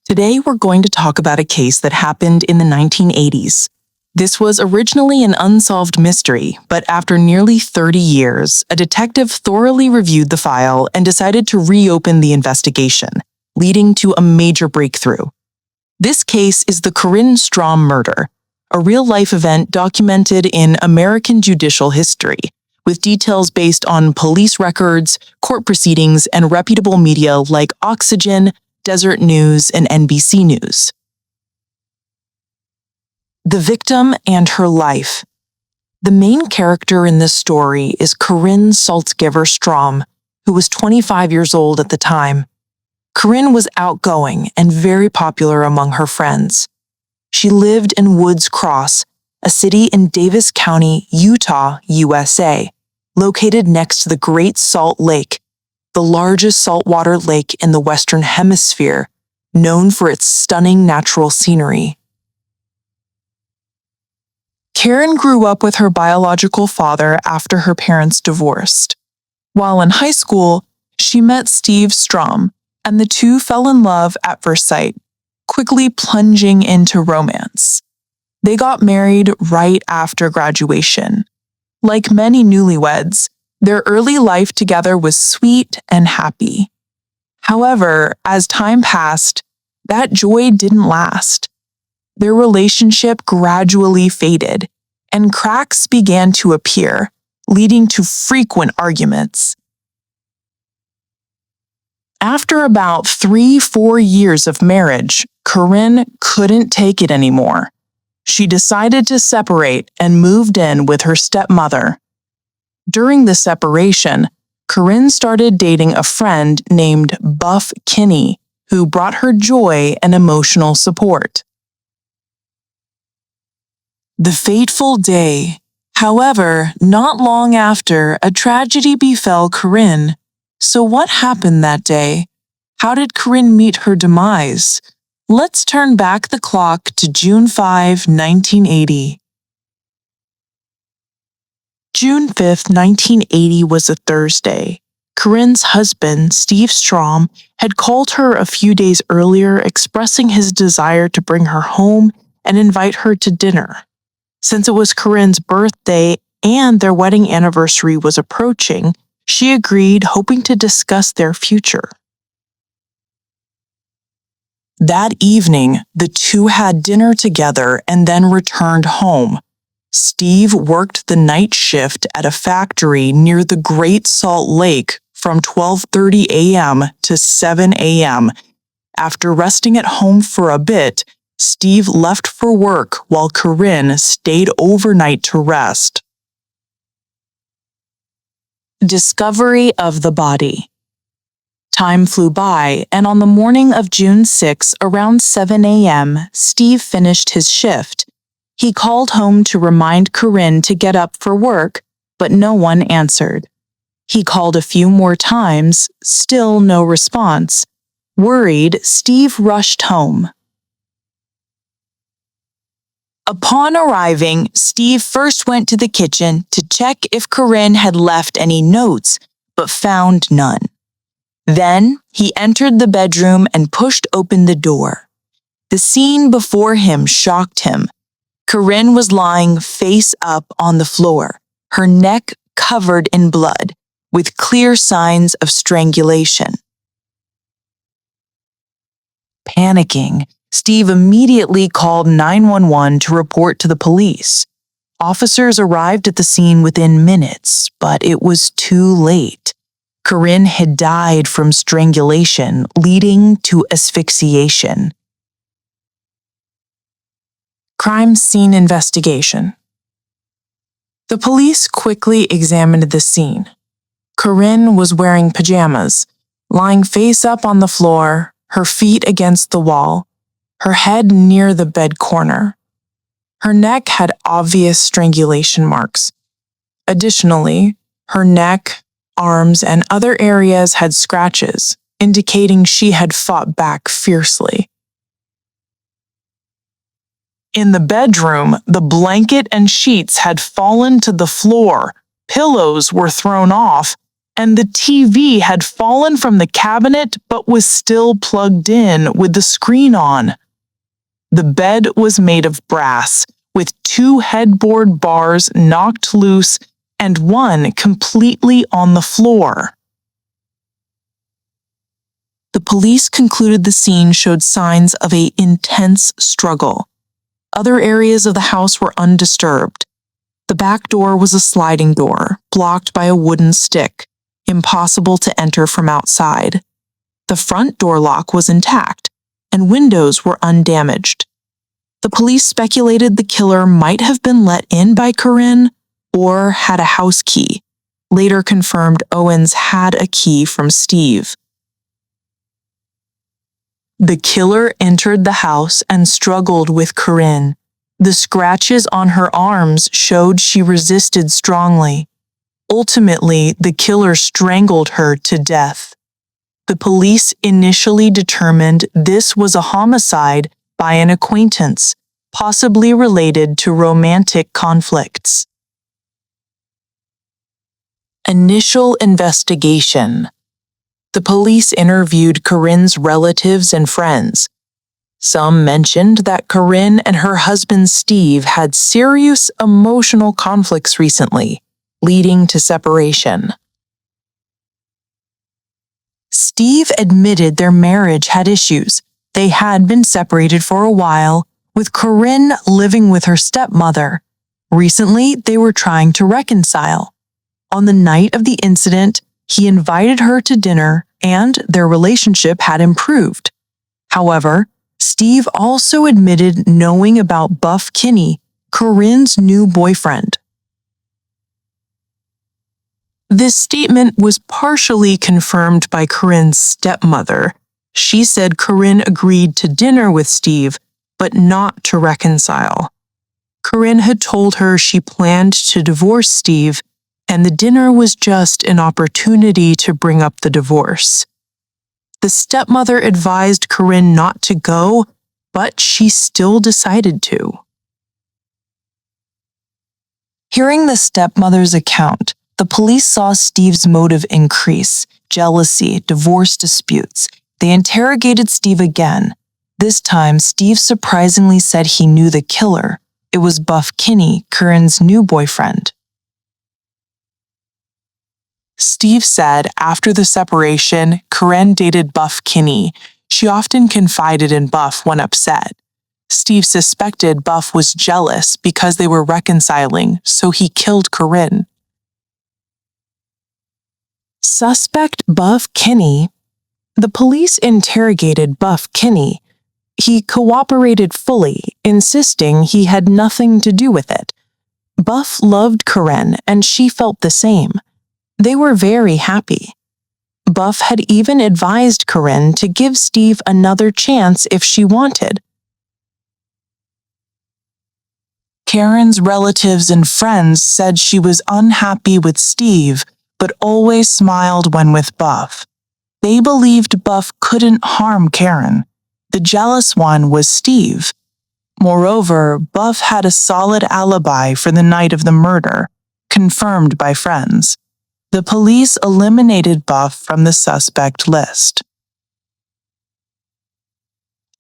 Today, we're going to talk about a case that happened in the 1980s. This was originally an unsolved mystery, but after nearly 30 years, a detective thoroughly reviewed the file and decided to reopen the investigation, leading to a major breakthrough. This case is the Karin Strom murder, a real-life event documented in American judicial history, with details based on police records, court proceedings, and reputable media like Oxygen, Desert News, and NBC News. The victim and her life. The main character in this story is Karin Saltzgiver Strom, who was 25 years old at the time. Karin was outgoing and very popular among her friends. She lived in Woods Cross, a city in Davis County, Utah, USA, located next to the Great Salt Lake, the largest saltwater lake in the Western Hemisphere, known for its stunning natural scenery. Karin grew up with her biological father after her parents divorced. While in high school, she met Steve Strom, and the two fell in love at first sight, quickly plunging into romance. They got married right after graduation. Like many newlyweds, their early life together was sweet and happy. However, as time passed, that joy didn't last. Their relationship gradually faded, and cracks began to appear, leading to frequent arguments. After about 3-4 years of marriage, Karin couldn't take it anymore. She decided to separate and moved in with her stepmother. During the separation, Karin started dating a friend named Buff Kinney, who brought her joy and emotional support. The fateful day. However, not long after, a tragedy befell Karin. So what happened that day? How did Karin meet her demise? Let's turn back the clock to June 5, 1980. June 5, 1980 was a Thursday. Karin's husband, Steve Strom, had called her a few days earlier expressing his desire to bring her home and invite her to dinner. Since it was Karin's birthday and their wedding anniversary was approaching, she agreed, hoping to discuss their future. That evening, the two had dinner together and then returned home. Steve worked the night shift at a factory near the Great Salt Lake from 12:30 a.m. to 7 a.m. After resting at home for a bit, Steve left for work while Karin stayed overnight to rest. Discovery of the body. Time flew by, and on the morning of June 6, around 7 a.m., Steve finished his shift. He called home to remind Karin to get up for work, but no one answered. He called a few more times, still no response. Worried, Steve rushed home. Upon arriving, Steve first went to the kitchen to check if Karin had left any notes, but found none. Then, he entered the bedroom and pushed open the door. The scene before him shocked him. Karin was lying face up on the floor, her neck covered in blood, with clear signs of strangulation. Panicking, Steve immediately called 911 to report to the police. Officers arrived at the scene within minutes, but it was too late. Karin had died from strangulation, leading to asphyxiation. Crime scene investigation. The police quickly examined the scene. Karin was wearing pajamas, lying face up on the floor, her feet against the wall, her head near the bed corner. Her neck had obvious strangulation marks. Additionally, her neck, arms, and other areas had scratches, indicating she had fought back fiercely. In the bedroom, the blanket and sheets had fallen to the floor, pillows were thrown off, and the TV had fallen from the cabinet but was still plugged in with the screen on. The bed was made of brass, with 2 headboard bars knocked loose and one completely on the floor. The police concluded the scene showed signs of an intense struggle. Other areas of the house were undisturbed. The back door was a sliding door, blocked by a wooden stick, impossible to enter from outside. The front door lock was intact, and windows were undamaged. The police speculated the killer might have been let in by Karin or had a house key. Later confirmed Owens had a key from Steve. The killer entered the house and struggled with Karin. The scratches on her arms showed she resisted strongly. Ultimately, the killer strangled her to death. The police initially determined this was a homicide by an acquaintance, possibly related to romantic conflicts. Initial investigation. The police interviewed Karin's relatives and friends. Some mentioned that Karin and her husband Steve had serious emotional conflicts recently, leading to separation. Steve admitted their marriage had issues. They had been separated for a while, with Karin living with her stepmother. Recently, they were trying to reconcile. On the night of the incident, he invited her to dinner and their relationship had improved. However, Steve also admitted knowing about Buff Kinney, Karin's new boyfriend. This statement was partially confirmed by Karin's stepmother. She said Karin agreed to dinner with Steve, but not to reconcile. Karin had told her she planned to divorce Steve, and the dinner was just an opportunity to bring up the divorce. The stepmother advised Karin not to go, but she still decided to. Hearing the stepmother's account, the police saw Steve's motive increase: jealousy, divorce disputes. They interrogated Steve again. This time, Steve surprisingly said he knew the killer. It was Buff Kinney, Karin's new boyfriend. Steve said after the separation, Karin dated Buff Kinney. She often confided in Buff when upset. Steve suspected Buff was jealous because they were reconciling, so he killed Karin. Suspect Buff Kinney. The police interrogated Buff Kinney. He cooperated fully, insisting he had nothing to do with it. Buff loved Karin, and she felt the same. They were very happy. Buff had even advised Karin to give Steve another chance if she wanted. Karin's relatives and friends said she was unhappy with Steve, but always smiled when with Buff. They believed Buff couldn't harm Karin. The jealous one was Steve. Moreover, Buff had a solid alibi for the night of the murder, confirmed by friends. The police eliminated Buff from the suspect list.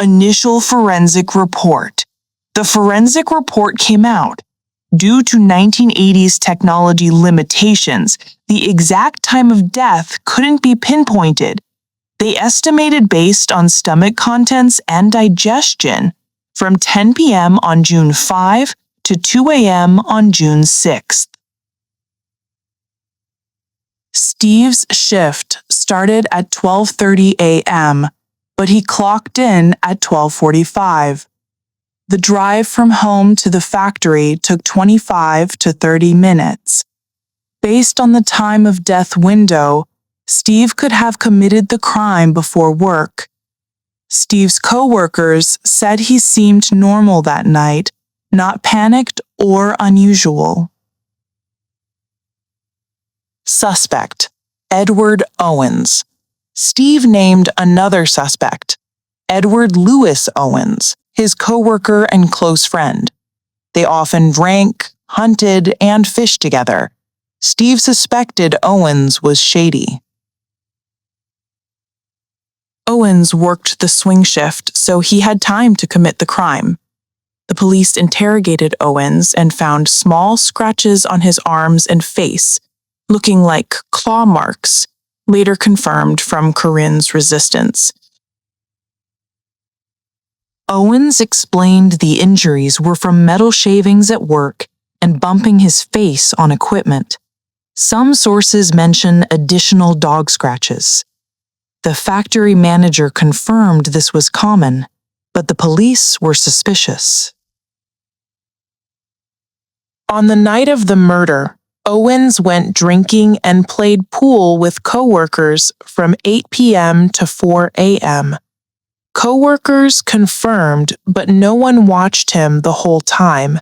Initial forensic report. The forensic report came out. Due to 1980s technology limitations, the exact time of death couldn't be pinpointed. They estimated based on stomach contents and digestion from 10 p.m. on June 5 to 2 a.m. on June 6th. Steve's shift started at 12:30 a.m., but he clocked in at 12:45. The drive from home to the factory took 25 to 30 minutes. Based on the time of death window, Steve could have committed the crime before work. Steve's co-workers said he seemed normal that night, not panicked or unusual. Suspect: Edward Owens. Steve named another suspect, Edward Lewis Owens, his co-worker and close friend. They often drank, hunted, and fished together. Steve suspected Owens was shady. Owens worked the swing shift, so he had time to commit the crime. The police interrogated Owens and found small scratches on his arms and face, looking like claw marks, later confirmed from Karin's resistance. Owens explained the injuries were from metal shavings at work and bumping his face on equipment. Some sources mention additional dog scratches. The factory manager confirmed this was common, but the police were suspicious. On the night of the murder, Owens went drinking and played pool with coworkers from 8 p.m. to 4 a.m. Coworkers confirmed, but no one watched him the whole time.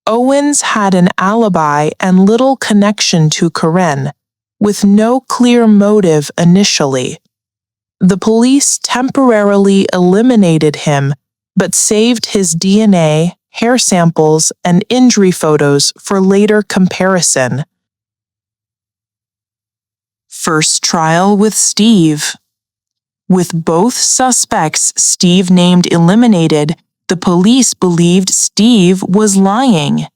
Owens had an alibi and little connection to Karin, with no clear motive initially. The police temporarily eliminated him, but saved his DNA, hair samples, and injury photos for later comparison. First trial with Steve. With both suspects Steve named eliminated, the police believed Steve was lying.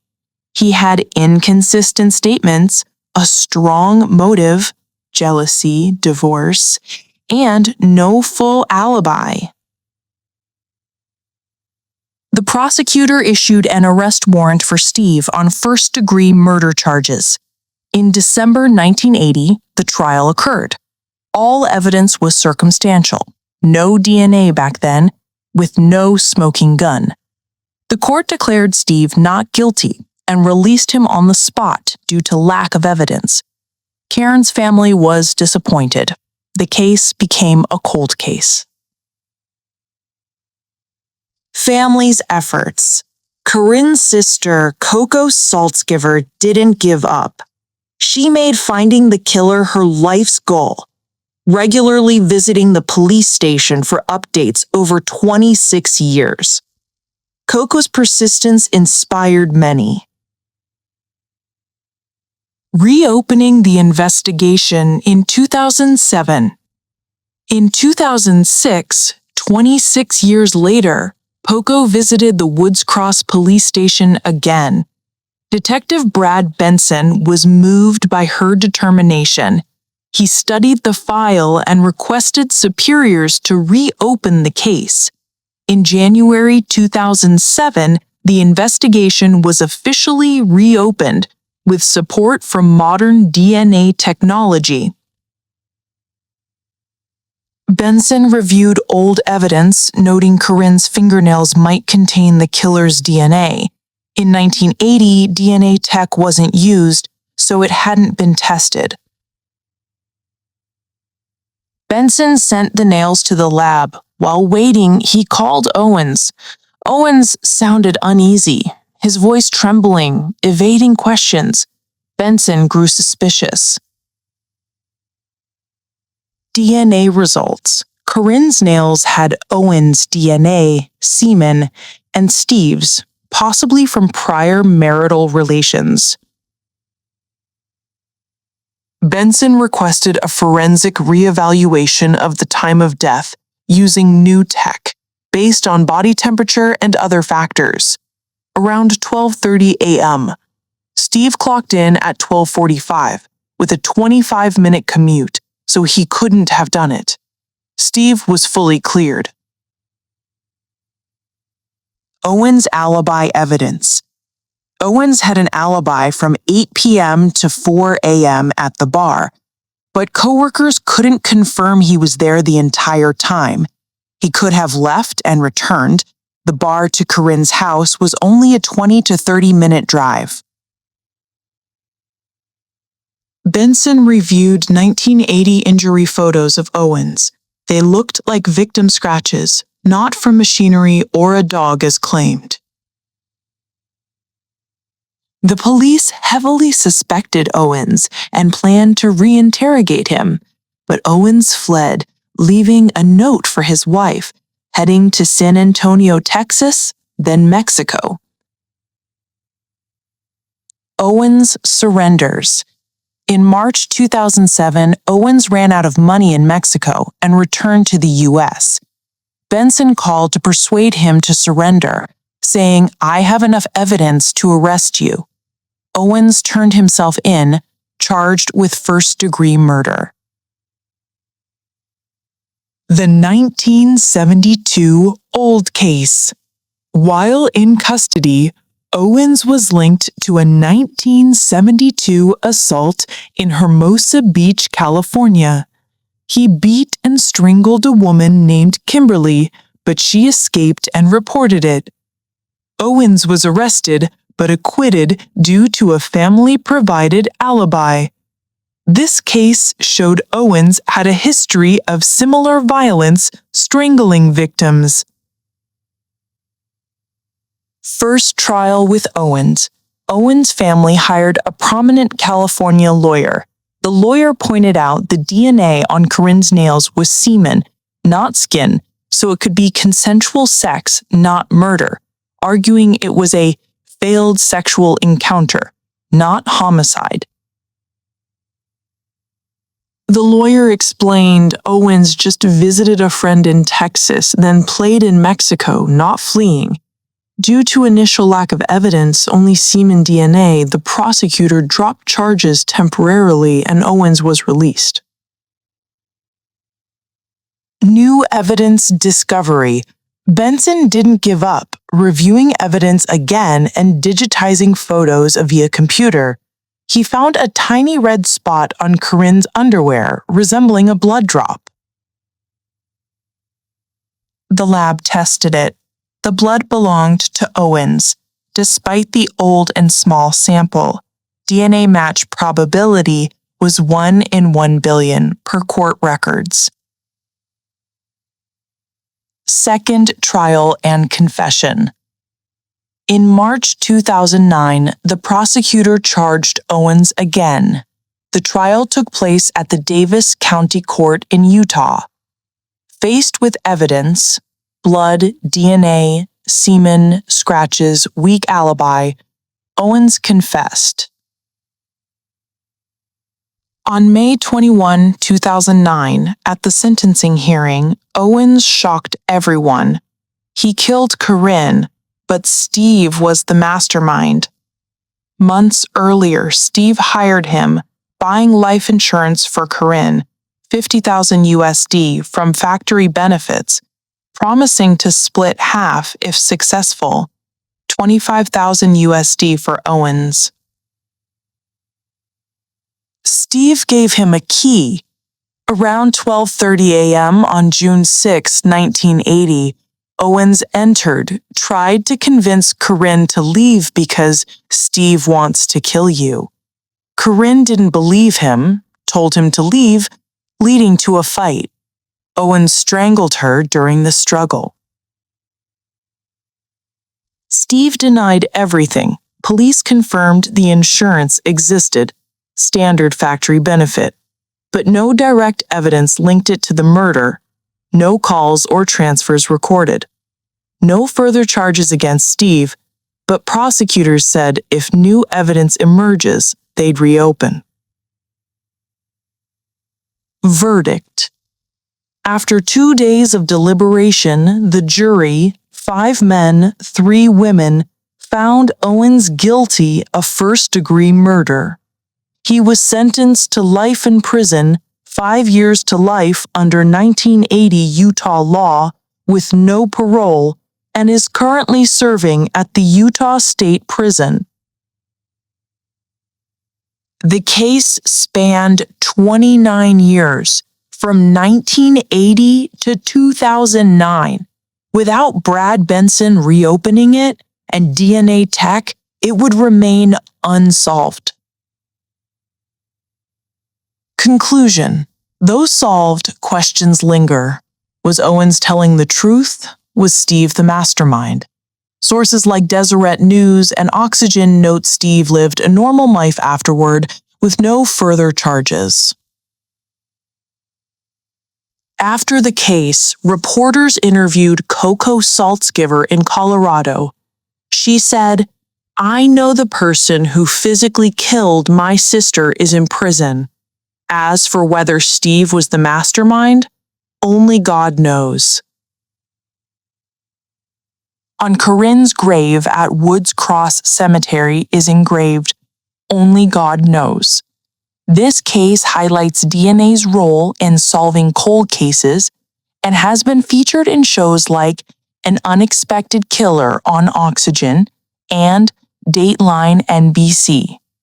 He had inconsistent statements, a strong motive, jealousy, divorce, and no full alibi. The prosecutor issued an arrest warrant for Steve on first-degree murder charges. In December 1980, the trial occurred. All evidence was circumstantial, no DNA back then, with no smoking gun. The court declared Steve not guilty and released him on the spot due to lack of evidence. Karin's family was disappointed. The case became a cold case. Family's efforts. Karin's sister, Karin Saltzgiver, didn't give up. She made finding the killer her life's goal, regularly visiting the police station for updates over 26 years. Karin's persistence inspired many. Reopening the investigation in 2007. In 2006, 26 years later, Poco visited the Woods Cross police station again. Detective Brad Benson was moved by her determination. He studied the file and requested superiors to reopen the case. In January 2007, the investigation was officially reopened with support from modern DNA technology. Benson reviewed old evidence, noting Karin's fingernails might contain the killer's DNA. In 1980, DNA tech wasn't used, so it hadn't been tested. Benson sent the nails to the lab. While waiting, he called Owens. Owens sounded uneasy, his voice trembling, evading questions. Benson grew suspicious. DNA results. Karin's nails had Owens' DNA, semen, and Steve's, possibly from prior marital relations. Benson requested a forensic reevaluation of the time of death using new tech, based on body temperature and other factors. Around 12:30 a.m., Steve clocked in at 12:45 with a 25-minute commute, so he couldn't have done it. Steve was fully cleared. Owens' alibi evidence. Owens had an alibi from 8 p.m. to 4 a.m. at the bar, but coworkers couldn't confirm he was there the entire time. He could have left and returned. The bar to Karin's house was only a 20 to 30-minute drive. Benson reviewed 1980 injury photos of Owens. They looked like victim scratches, not from machinery or a dog as claimed. The police heavily suspected Owens and planned to reinterrogate him, but Owens fled, leaving a note for his wife, heading to San Antonio, Texas, then Mexico. Owens surrenders. In March 2007, Owens ran out of money in Mexico and returned to the U.S. Benson called to persuade him to surrender, saying, "I have enough evidence to arrest you." Owens turned himself in, charged with first-degree murder. The 1972 Old Case. While in custody, Owens was linked to a 1972 assault in Hermosa Beach, California. He beat and strangled a woman named Kimberly, but she escaped and reported it. Owens was arrested but acquitted due to a family-provided alibi. This case showed Owens had a history of similar violence, strangling victims. First trial with Owens. Owens' family hired a prominent California lawyer. The lawyer pointed out the DNA on Karin's nails was semen, not skin, so it could be consensual sex, not murder, arguing it was a failed sexual encounter, not homicide. The lawyer explained Owens just visited a friend in Texas, then played in Mexico, not fleeing. Due to initial lack of evidence, only semen DNA, the prosecutor dropped charges temporarily and Owens was released. New evidence discovery. Benson didn't give up, reviewing evidence again and digitizing photos via computer. He found a tiny red spot on Karin's underwear, resembling a blood drop. The lab tested it. The blood belonged to Owens. Despite the old and small sample, DNA match probability was 1 in 1 billion per court records. Second trial and confession. In March 2009, the prosecutor charged Owens again. The trial took place at the Davis County Court in Utah. Faced with evidence, blood, DNA, semen, scratches, weak alibi, Owens confessed. On May 21, 2009, at the sentencing hearing, Owens shocked everyone. He killed Karin, but Steve was the mastermind. Months earlier, Steve hired him, buying life insurance for Karin, $50,000 USD from factory benefits, promising to split half if successful, $25,000 USD for Owens. Steve gave him a key. Around 12:30 a.m. on June 6, 1980, Owens entered, tried to convince Karin to leave because Steve wants to kill you. Karin didn't believe him, told him to leave, leading to a fight. Owens strangled her during the struggle. Steve denied everything. Police confirmed the insurance existed, standard factory benefit, but no direct evidence linked it to the murder. No calls or transfers recorded. No further charges against Steve, but prosecutors said if new evidence emerges, they'd reopen. Verdict. After 2 days of deliberation, the jury, 5 men, 3 women, found Owens guilty of first-degree murder. He was sentenced to life in prison, 5 years to life under 1980 Utah law, with no parole, and is currently serving at the Utah State Prison. The case spanned 29 years, from 1980 to 2009. Without Brad Benson reopening it and DNA tech, it would remain unsolved. Conclusion. Though solved, questions linger. Was Owens telling the truth? Was Steve the mastermind? Sources like Deseret News and Oxygen note Steve lived a normal life afterward with no further charges. After the case, reporters interviewed Karin Saltzgiver in Colorado. She said, I know the person who physically killed my sister is in prison. As for whether Steve was the mastermind, only God knows. On Karin's grave at Woods Cross Cemetery is engraved, "Only God knows." This case highlights DNA's role in solving cold cases and has been featured in shows like An Unexpected Killer on Oxygen and Dateline NBC.